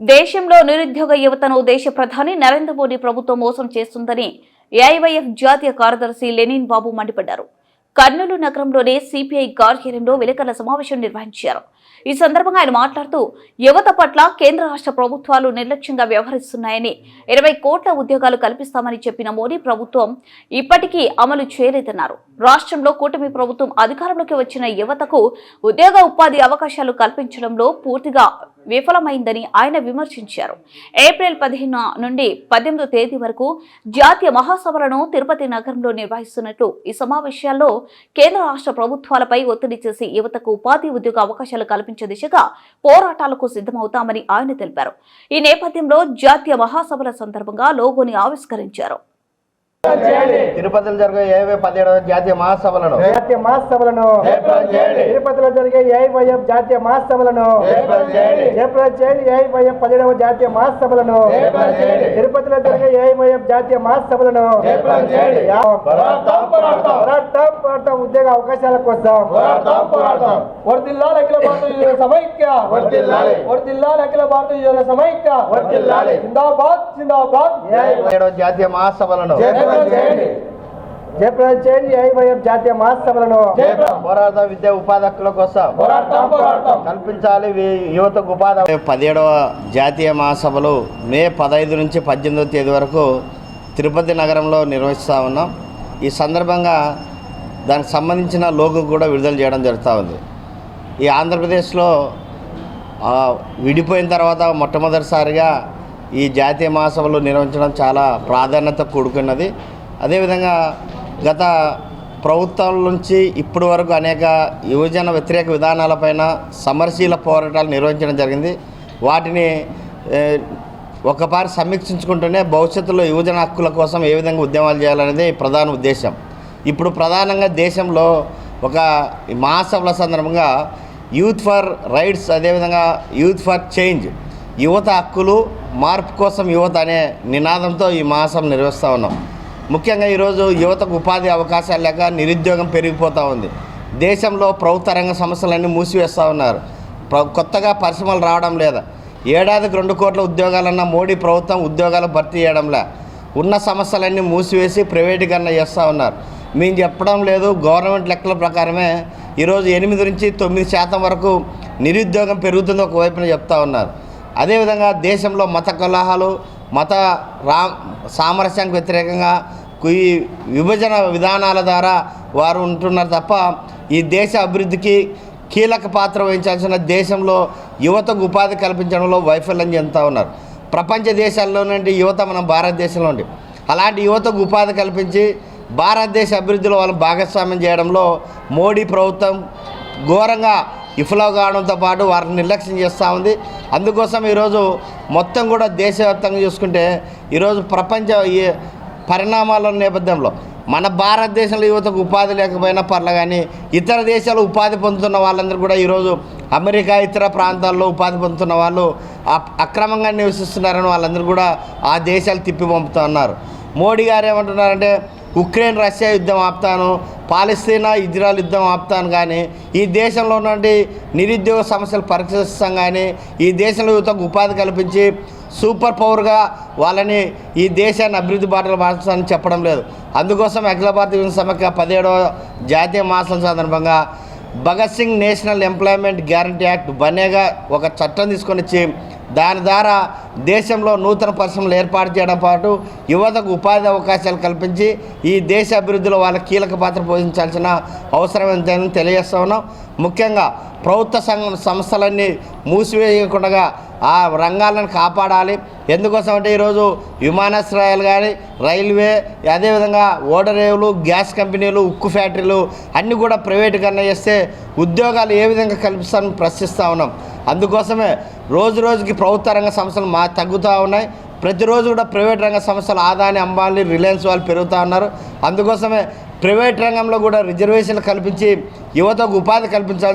దేశంలో నిరుద్యోగ యువతను దేశ ప్రధాని నరేంద్ర మోడీ ప్రభుత్వం మోసం చేస్తుందని ఏఐవైఎఫ్ జాతీయ కార్యదర్శి లెనిన్ బాబు మండిపడ్డారు. కర్నూలు నగరంలోని సిపిఐ కార్యాలయంలో విలేకరుల సమావేశం నిర్వహించారు. ఈ సందర్భంగా ఆయన మాట్లాడుతూ యువత పట్ల కేంద్ర రాష్ట్ర ప్రభుత్వాలు నిర్లక్ష్యంగా వ్యవహరిస్తున్నాయని, 20 కోట్ల ఉద్యోగాలు కల్పిస్తామని చెప్పిన మోడీ ప్రభుత్వం ఇప్పటికీ అమలు చేయలేదన్నారు. రాష్ట్రంలో కూటమి ప్రభుత్వం అధికారంలోకి వచ్చిన యువతకు ఉద్యోగ ఉపాధి అవకాశాలు కల్పించడంలో పూర్తిగా విఫలమైందని ఆయన విమర్శించారు. ఏప్రిల్ 15 నుండి 18 తేదీ వరకు జాతీయ మహాసభలను తిరుపతి నగరంలో నిర్వహిస్తున్నట్లు, ఈ సమావేశాల్లో కేంద్ర రాష్ట్ర ప్రభుత్వాలపై ఒత్తిడి చేసి యువతకు ఉపాధి ఉద్యోగ అవకాశాలు కల్పించే దిశగా పోరాటాలకు సిద్ధమవుతామని ఆయన తెలిపారు. ఈ నేపథ్యంలో జాతీయ మహాసభల సందర్భంగా లోగోని ఆవిష్కరించారు. తిరుపతిలో జరిగే 17వ జాతీయ మహాసభలను తిరుపతిలో జరిగే ఏఐవైఎఫ్ జాతీయ మహాసభలను జయప్రదం చేయండి. ఏఐవైఎఫ్ 17వ జాతీయ మహాసభలను తిరుపతిలో జరిగే ఏఐవైఎఫ్ జాతీయ మహాసభలను పోరాటం ఉద్యోగ అవకాశాల కోసం వర్ధిల్లాలి అఖిల భారత యువజన సమైక్య, వర్ధిల్లాలి అఖిల భారత యువజన సమైక్య, జిందాబాద్ జిందాబాద్. 17వ జాతీయ మహాసభలను జయప్రదం చేయండి. ఏఐవైఎఫ్ జాతీయ మహాసభలను పోరాటం విద్యా ఉపాధి హక్కుల కోసం కల్పించాలి యువతకు ఉపాధి. 17వ జాతీయ మహాసభలు మే 15 నుంచి 18వ తేదీ వరకు తిరుపతి నగరంలో నిర్వహిస్తూ ఉన్నాం. ఈ సందర్భంగా దానికి సంబంధించిన లోగో కూడా విడుదల చేయడం జరుగుతూ ఉంది. ఈ ఆంధ్రప్రదేశ్లో విడిపోయిన తర్వాత మొట్టమొదటిసారిగా ఈ జాతీయ మహాసభలు నిర్వహించడం చాలా ప్రాధాన్యత కూడుకున్నది. అదేవిధంగా గత ప్రభుత్వం నుంచి ఇప్పటి వరకు అనేక యువజన వ్యతిరేక విధానాలపైన సమరశీల పోరాటాలు నిర్వహించడం జరిగింది. వాటిని ఒకసారి సమీక్షించుకుంటూనే భవిష్యత్తులో యువజన హక్కుల కోసం ఏ విధంగా ఉద్యమాలు చేయాలనేది ప్రధాన ఉద్దేశం. ఇప్పుడు ప్రధానంగా దేశంలో ఒక మహాసభల సందర్భంగా యూత్ ఫర్ రైట్స్, అదేవిధంగా యూత్ ఫర్ చేంజ్, యువత హక్కులు మార్పు కోసం యువత అనే నినాదంతో ఈ మహాసభ నిర్వహిస్తూ ఉన్నాం. ముఖ్యంగా ఈరోజు యువతకు ఉపాధి అవకాశాలు లేక నిరుద్యోగం పెరిగిపోతూ ఉంది. దేశంలో ప్రభుత్వ రంగ సంస్థలన్నీ మూసివేస్తూ ఉన్నారు. కొత్తగా పరిశ్రమలు రావడం లేదా. ఏడాదికి 2 కోట్ల ఉద్యోగాలన్న మోడీ ప్రభుత్వం ఉద్యోగాలు భర్తీ చేయడంలే. ఉన్న సమస్యలన్నీ మూసివేసి ప్రైవేటీకరణ చేస్తూ ఉన్నారు. మేము చెప్పడం లేదు, గవర్నమెంట్ లెక్కల ప్రకారమే ఈరోజు 8 నుంచి 9% వరకు నిరుద్యోగం పెరుగుతుందో ఒకవైపున చెప్తా ఉన్నారు. అదేవిధంగా దేశంలో మత కలహాలు, మత సామరస్యానికి వ్యతిరేకంగా ఈ విభజన విధానాల ద్వారా వారు ఉంటున్నారు తప్ప ఈ దేశ అభివృద్ధికి కీలక పాత్ర వహించాల్సిన దేశంలో యువతకు ఉపాధి కల్పించడంలో వైఫల్యం చెందుతూ ఉన్నారు. ప్రపంచ దేశాల్లో నుండి యువత మన భారతదేశంలో ఉండి అలాంటి యువతకు ఉపాధి కల్పించి భారతదేశ అభివృద్ధిలో వాళ్ళు భాగస్వామ్యం చేయడంలో మోడీ ప్రభుత్వం ఘోరంగా విఫలం కావడంతో పాటు వారిని నిర్లక్ష్యం చేస్తూ ఉంది. అందుకోసం ఈరోజు మొత్తం కూడా దేశవ్యాప్తంగా చూసుకుంటే ఈరోజు ప్రపంచ పరిణామాల నేపథ్యంలో మన భారతదేశంలో యువతకు ఉపాధి లేకపోయినా పర్లే, కానీ ఇతర దేశాలు ఉపాధి పొందుతున్న వాళ్ళందరూ కూడా ఈరోజు అమెరికా ఇతర ప్రాంతాల్లో ఉపాధి పొందుతున్న వాళ్ళు అక్రమంగా నివసిస్తున్నారని వాళ్ళందరూ కూడా ఆ దేశాలు తిప్పి పంపుతూ ఉన్నారు. మోడీ గారు ఏమంటున్నారంటే ఉక్రెయిన్ రష్యా యుద్ధం ఆపుతాను, పాలస్తీనా ఇజ్రాయెల్ యుద్ధం ఆపుతాను, కానీ ఈ దేశంలో నుండి నిరుద్యోగ సమస్యలు పరిష్కరిస్తాం, కానీ ఈ దేశంలో యువతకు ఉపాధి కల్పించి సూపర్ పవర్గా వాళ్ళని ఈ దేశాన్ని అభివృద్ధి బాటలు మార్చాలని చెప్పడం లేదు. అందుకోసం అఖిల భారత యువజన సమైక్య 17వ జాతీయ మహాసభల సందర్భంగా Bhagat Singh national employment guarantee act బనేగా ఒక చట్టం తీసుకొని వచ్చి దాని ద్వారా దేశంలో నూతన పరిశ్రమలు ఏర్పాటు చేయడం పాటు యువతకు ఉపాధి అవకాశాలు కల్పించి ఈ దేశ అభివృద్ధిలో వాళ్ళ కీలక పాత్ర పోషించాల్సిన అవసరం ఎంతైనా తెలియజేస్తూ ఉన్నాం. ముఖ్యంగా ప్రభుత్వ సంస్థలన్నీ మూసివేయకుండా ఆ రంగాలను కాపాడాలి. ఎందుకోసం అంటే ఈరోజు విమానాశ్రయాలు కానీ, రైల్వే, అదేవిధంగా ఓడరేవులు, గ్యాస్ కంపెనీలు, ఉక్కు ఫ్యాక్టరీలు అన్నీ కూడా ప్రైవేటీకరణ చేస్తే ఉద్యోగాలు ఏ విధంగా కల్పిస్తామని ప్రశ్నిస్తూ ఉన్నాం. అందుకోసమే రోజుకి ప్రభుత్వ రంగ సంస్థలు తగ్గుతూ ఉన్నాయి. ప్రతిరోజు కూడా ప్రైవేట్ రంగ సంస్థలు అదాని, అంబానీ, రిలయన్స్ వాళ్ళు పెరుగుతూ ఉన్నారు. అందుకోసమే ప్రైవేట్ రంగంలో కూడా రిజర్వేషన్లు కల్పించి యువతకు ఉపాధి కల్పించాలి.